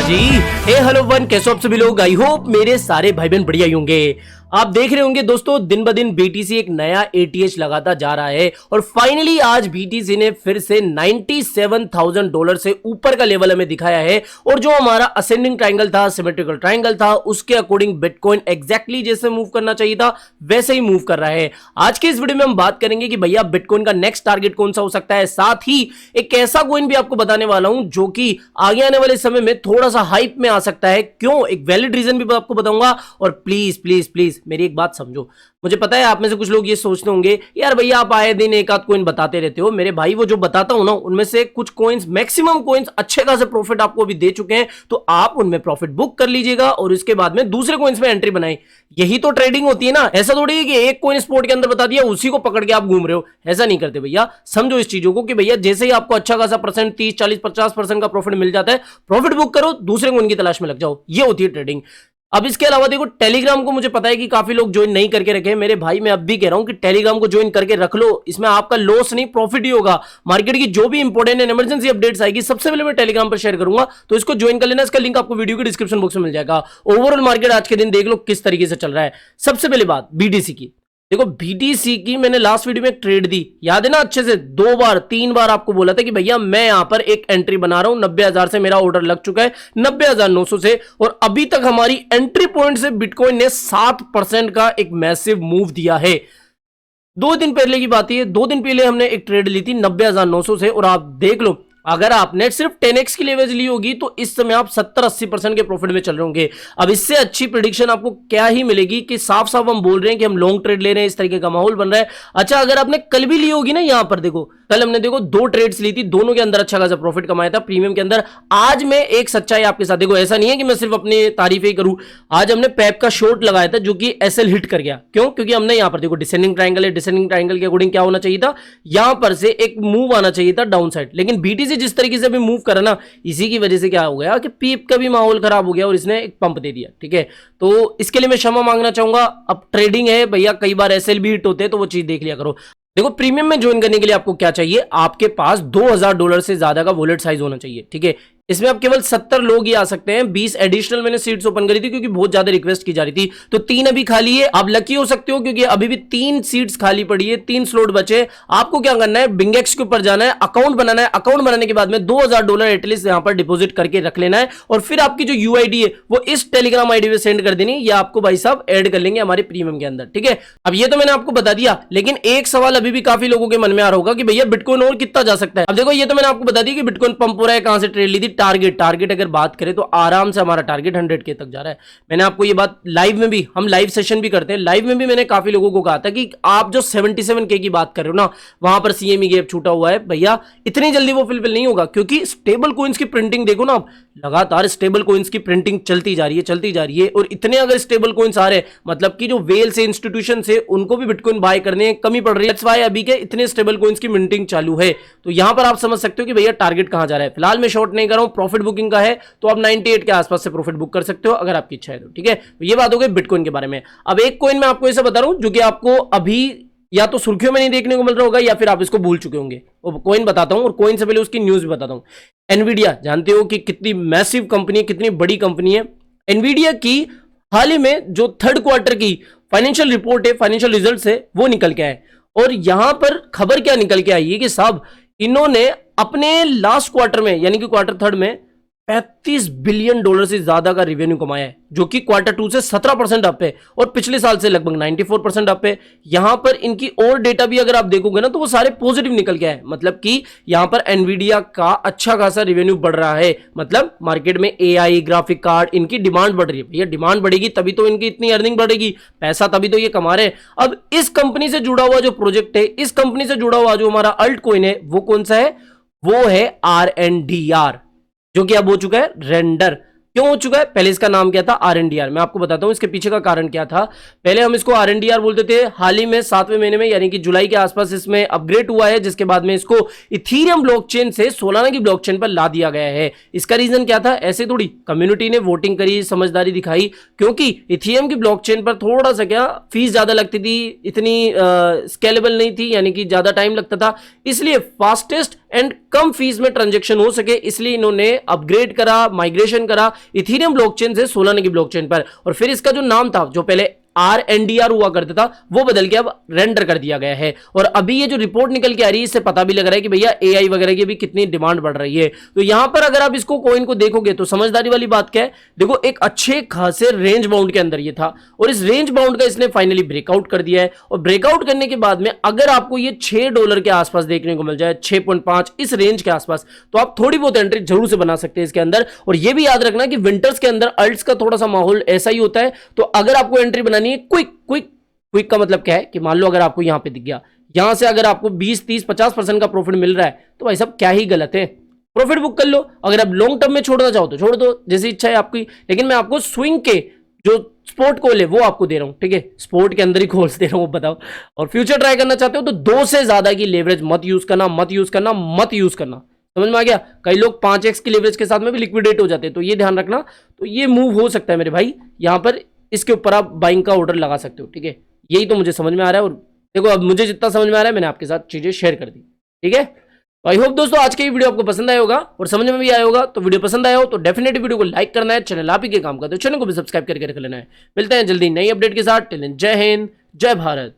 जी। हे hello one, कैसे हो आप सभी लोग। आई होप मेरे सारे भाई बहन बढ़िया ही होंगे। आप देख रहे होंगे दोस्तों, दिन ब दिन बीटीसी एक नया एटीएच लगाता जा रहा है और फाइनली आज बीटीसी ने फिर से $97,000 से ऊपर का लेवल हमें दिखाया है। और जो हमारा असेंडिंग ट्रायंगल था, सिमेट्रिकल ट्रायंगल था, उसके अकॉर्डिंग बिटकॉइन एग्जैक्टली जैसे मूव करना चाहिए था वैसे ही मूव कर रहा है। आज के इस वीडियो में हम बात करेंगे कि भैया बिटकॉइन का नेक्स्ट टारगेट कौन सा हो सकता है, साथ ही एक ऐसा कॉइन भी आपको बताने वाला हूं जो कि आगे आने वाले समय में थोड़ा सा हाइप में आ सकता है। क्यों, एक वैलिड रीजन भी आपको बताऊंगा। और प्लीज प्लीज प्लीज मेरी एक बात समझो। मुझे पता है आप में से कुछ लोग ये सोचते होंगे, यार भैया आप आए दिन एक आध कॉइन बताते रहते हो। मेरे भाई, वो जो बताता हूं ना, उनमें से कुछ कॉइन्स, मैक्सिमम कॉइन्स अच्छे खासे प्रॉफिट आपको अभी दे चुके हैं, तो आप उनमें प्रॉफिट बुक कर लीजिएगा और इसके बाद में दूसरे कॉइन्स में एंट्री बनाए। यही तो ट्रेडिंग होती है ना। ऐसा थोड़ी है कि एक कॉइन स्पॉट के अंदर बता दिया उसी को पकड़ के आप घूम रहे हो। ऐसा नहीं करते भैया, समझो इस चीजों को कि भैया जैसे ही आपको अच्छा खासा परसेंट 30, 40, 50% का प्रॉफिट मिल जाता है, प्रॉफिट बुक करो, दूसरे कॉइन की तलाश में लग जाओ। ये होती है ट्रेडिंग। अब इसके अलावा देखो, टेलीग्राम को मुझे पता है कि काफी लोग ज्वाइन नहीं करके रखे हैं। मेरे भाई, मैं अब भी कह रहा हूं कि टेलीग्राम को ज्वाइन करके रख लो। इसमें आपका लॉस नहीं, प्रॉफिट ही होगा। मार्केट की जो भी इंपॉर्टेंट एंड इमरजेंसी अपडेट्स आएगी सबसे पहले मैं टेलीग्राम पर शेयर करूंगा, तो इसको ज्वाइन कर लेना। इसका लिंक आपको वीडियो के डिस्क्रिप्शन बॉक्स में मिल जाएगा। ओवरऑल मार्केट आज के दिन देख लो किस तरीके से चल रहा है। सबसे पहली बात बीटीसी की देखो, बीटीसी की मैंने लास्ट वीडियो में एक ट्रेड दी, याद है ना अच्छे से। 2 बार 3 बार आपको बोला था कि भैया मैं यहां पर एक एंट्री बना रहा हूं। 90,000 से मेरा ऑर्डर लग चुका है, 90,900 से, और अभी तक हमारी एंट्री पॉइंट से बिटकॉइन ने 7% का एक मैसिव मूव दिया है। 2 दिन पहले की बात है, 2 दिन पहले हमने एक ट्रेड ली थी 90,900 से, और आप देख लो, अगर आपने सिर्फ 10x की लेवरेज ली होगी तो इस समय आप 70-80% के प्रॉफिट में चल रहे होंगे। अब इससे अच्छी प्रेडिक्शन आपको क्या ही मिलेगी कि साफ साफ हम बोल रहे हैं कि हम लॉन्ग ट्रेड ले रहे हैं, इस तरीके का माहौल बन रहा है। अच्छा, अगर आपने कल भी ली होगी ना, यहां पर देखो, कल हमने देखो 2 ट्रेड्स ली थी, दोनों के अंदर अच्छा खासा प्रॉफिट कमाया था प्रीमियम के अंदर। आज मैं एक सच्चाई आपके साथ, देखो ऐसा नहीं है कि मैं सिर्फ अपनी तारीफ ही करूं। आज हमने पैप का शॉर्ट लगाया था जो कि एसएल हिट कर गया। क्यों? क्योंकि हमने यहां पर देखो डिसेंडिंग ट्रायंगल है, डिसेंडिंग ट्रायंगल के अकॉर्डिंग क्या होना चाहिए था, यहां पर से एक मूव आना चाहिए था डाउन साइड। लेकिन बीटीसी जिस तरीके से मूव करा ना, इसी की वजह से क्या हो गया कि पीप का भी माहौल खराब हो गया और इसने एक पंप दे दिया। ठीक है, तो इसके लिए मैं क्षमा मांगना चाहूंगा। अब ट्रेडिंग है भैया, कई बार एसएल भी हिट होते हैं, तो वो चीज देख लिया करो। देखो, प्रीमियम में ज्वाइन करने के लिए आपको क्या चाहिए, आपके पास $2,000 से ज्यादा का वॉलेट साइज होना चाहिए। ठीक है, इसमें अब केवल 70 लोग ही आ सकते हैं। 20 एडिशनल मैंने सीट्स ओपन करी थी क्योंकि बहुत ज्यादा रिक्वेस्ट की जा रही थी, तो 3 अभी खाली है। आप लकी हो सकते हो क्योंकि अभी भी 3 सीट्स खाली पड़ी है, 3 स्लॉट बचे। आपको क्या करना है, बिंगेक्स के ऊपर जाना है, अकाउंट बनाना है। अकाउंट बनाने के बाद में $2,000 एटलीस्ट यहां पर डिपॉजिट करके रख लेना है, और फिर आपकी जो यूआईडी है वो इस टेलीग्राम आईडी पे सेंड कर देनी, या आपको भाई साहब ऐड कर लेंगे हमारे प्रीमियम के अंदर। ठीक है, अब ये तो मैंने आपको बता दिया, लेकिन एक सवाल अभी भी काफी लोगों के मन में आ रहा होगा कि भैया बिटकॉइन और कितना जा सकता है। अब देखो, ये तो मैंने आपको बता दिया कि बिटकॉइन पंप हो रहा है, कहां से ट्रेड ली थी। टारगेट अगर बात करें तो आराम से हमारा टारगेट 100K तक जा रहा है। मैंने आपको ये बात लाइव में भी, हम लाइव सेशन भी करते हैं, लाइव में भी मैंने काफी लोगों को कहा था कि आप जो 77K की बात कर रहे हो ना, वहां पर सीएमई गैप छूटा हुआ है भैया, इतनी जल्दी वो फुलफिल नहीं होगा। क्योंकि स्टेबल कॉइन्स की प्रिंटिंग देखो ना, आप लगातार स्टेबल कॉइन्स की प्रिंटिंग चलती जा रही है। और इतने अगर स्टेबल कॉइन्स आ रहे हैं, मतलब कि जो वेल से इंस्टीट्यूशन से उनको भी बिटकॉइन बाय करने कमी पड़ रही है। दैट्स व्हाई अभी के इतने स्टेबल कॉइन्स की मिंटिंग चालू है। तो यहां पर आप समझ सकते हो कि भैया टारगेट कहां जा रहा है। फिलहाल मैं शॉर्ट नहीं कर रहा हूं, प्रॉफिट बुकिंग का है, तो आप 98 के आसपास से प्रॉफिट बुक कर सकते हो अगर आपकी इच्छा है तो। ठीक है, तो ये बात हो गई बिटकॉइन के बारे में। अब एक कॉइन मैं आपको ऐसा बता रहा हूं जो कि आपको अभी या तो सुर्खियों में नहीं देखने को मिल रहा होगा, या फिर आप इसको भूल चुके होंगे। वो कॉइन बताता हूं, और कॉइन से पहले उसकी न्यूज भी बताता हूं। एनवीडिया, जानते हो कि कितनी मैसिव कंपनी है, कितनी बड़ी कंपनी है। एनवीडिया की हाल ही में जो 3rd क्वार्टर की फाइनेंशियल रिपोर्ट है, फाइनेंशियल रिजल्ट है, वो निकल के आए। और यहां पर खबर क्या निकल के आई है कि साहब, इन्होंने अपने लास्ट क्वार्टर में, यानी कि क्वार्टर 3rd में $35 बिलियन से ज्यादा का रेवेन्यू कमाया है, जो कि क्वार्टर 2 से 17% अप है, और पिछले साल से लगभग 94% अप है। यहां पर इनकी और डेटा भी अगर आप देखोगे ना, तो वो सारे पॉजिटिव निकल के आए। मतलब कि यहां पर एनवीडिया का अच्छा खासा रेवेन्यू बढ़ रहा है। मतलब मार्केट में एआई, ग्राफिक कार्ड, इनकी डिमांड बढ़ रही है। भैया डिमांड बढ़ेगी तभी तो इनकी इतनी अर्निंग बढ़ेगी, पैसा तभी तो ये कमा रहे हैं। अब इस कंपनी से जुड़ा हुआ जो प्रोजेक्ट है, इस कंपनी से जुड़ा हुआ जो हमारा अल्ट कॉइन है, वो कौन सा है, वो है RNDR, जो कि अब हो चुका है रेंडर। क्यों हो चुका है, पहले इसका नाम क्या था, आरएनडीआर। मैं आपको बताता हूं इसके पीछे का कारण क्या था। पहले हम इसको आरएनडीआर बोलते थे, हाल ही में 7वें महीने में यानी कि जुलाई के आसपास इसमें अपग्रेड हुआ है, जिसके बाद में इसको इथीरियम ब्लॉकचेन से सोलाना की ब्लॉकचेन पर ला दिया गया है। इसका रीजन क्या था, ऐसे थोड़ी कम्युनिटी ने वोटिंग करी, समझदारी दिखाई, क्योंकि इथीरियम की ब्लॉकचेन पर थोड़ा सा क्या फीस ज्यादा लगती थी, इतनी स्केलेबल नहीं थी, यानी कि ज्यादा टाइम लगता था, इसलिए फास्टेस्ट एंड कम फीस में ट्रांजेक्शन हो सके, इसलिए इन्होंने अपग्रेड करा, माइग्रेशन करा इथेरियम ब्लॉकचेन से सोलाना की ब्लॉकचेन पर। और फिर इसका जो नाम था, जो पहले RNDR हुआ करता था, वो बदल के अब रेंडर कर दिया गया है। और अभी ये जो रिपोर्ट निकल के आ रही है, इससे पता भी लग रहा है कि भैया AI वगैरह की भी कितनी डिमांड बढ़ रही है। तो यहां पर अगर आप इसको कॉइन को देखोगे तो समझदारी वाली बात क्या है, देखो एक अच्छे खासे रेंज बाउंड के अंदर ये था, और इस रेंज बाउंड का इसने फाइनली ब्रेकआउट कर दिया है। और ब्रेकआउट करने के बाद में अगर आपको ये $6 के आसपास देखने को मिल जाए, 6.5 इस रेंज के आसपास, तो आप थोड़ी बहुत एंट्री जरूर से बना सकते हैं इसके अंदर। और ये भी याद रखना कि विंटर्स के अंदर अल्ट्स का थोड़ा सा माहौल ऐसा ही होता है। तो अगर आपको एंट्री बनानी है क्विक का मतलब क्या है कि मान लो अगर आपको यहां पे दिख गया, यहां से अगर आपको 20, 30, 50% का प्रॉफिट मिल रहा है, तो भाई साहब क्या ही गलत है, प्रॉफिट बुक कर लो। अगर आप लॉन्ग टर्म में छोड़ना चाहो तो छोड़ दो, जैसी इच्छा है आपकी। लेकिन मैं आपको स्विंग के जो स्पोर्ट कॉल है वो आपको दे रहा हूं, ठीक है, स्पोर्ट के अंदर ही कॉल्स दे रहा हूं, बताओ। और फ्यूचर ट्राई करना चाहते हो तो 2 से ज्यादा की लेवरेज मत यूज करना। समझ में आ गया? कई लोग 5x की लेवरेज के साथ में भी लिक्विडेट हो जाते हैं, तो ये ध्यान रखना। तो ये मूव हो सकता है मेरे भाई, यहां पर इसके ऊपर आप बाइंग का ऑर्डर लगा सकते हो, ठीक है। यही तो मुझे समझ में आ रहा है, और देखो अब मुझे जितना समझ में आ रहा है मैंने आपके साथ चीजें शेयर कर दी, ठीक है। आई होप दोस्तों आज के वीडियो आपको पसंद आया होगा और समझ में भी आया होगा। तो वीडियो पसंद आया हो तो डेफिनेटली वीडियो को लाइक करना है, चैनल आप ही के काम का तो चैनल को भी सब्सक्राइब करके रख लेना है। मिलते हैं जल्दी नई अपडेट के साथ। टिल देन जय हिंद, जय भारत।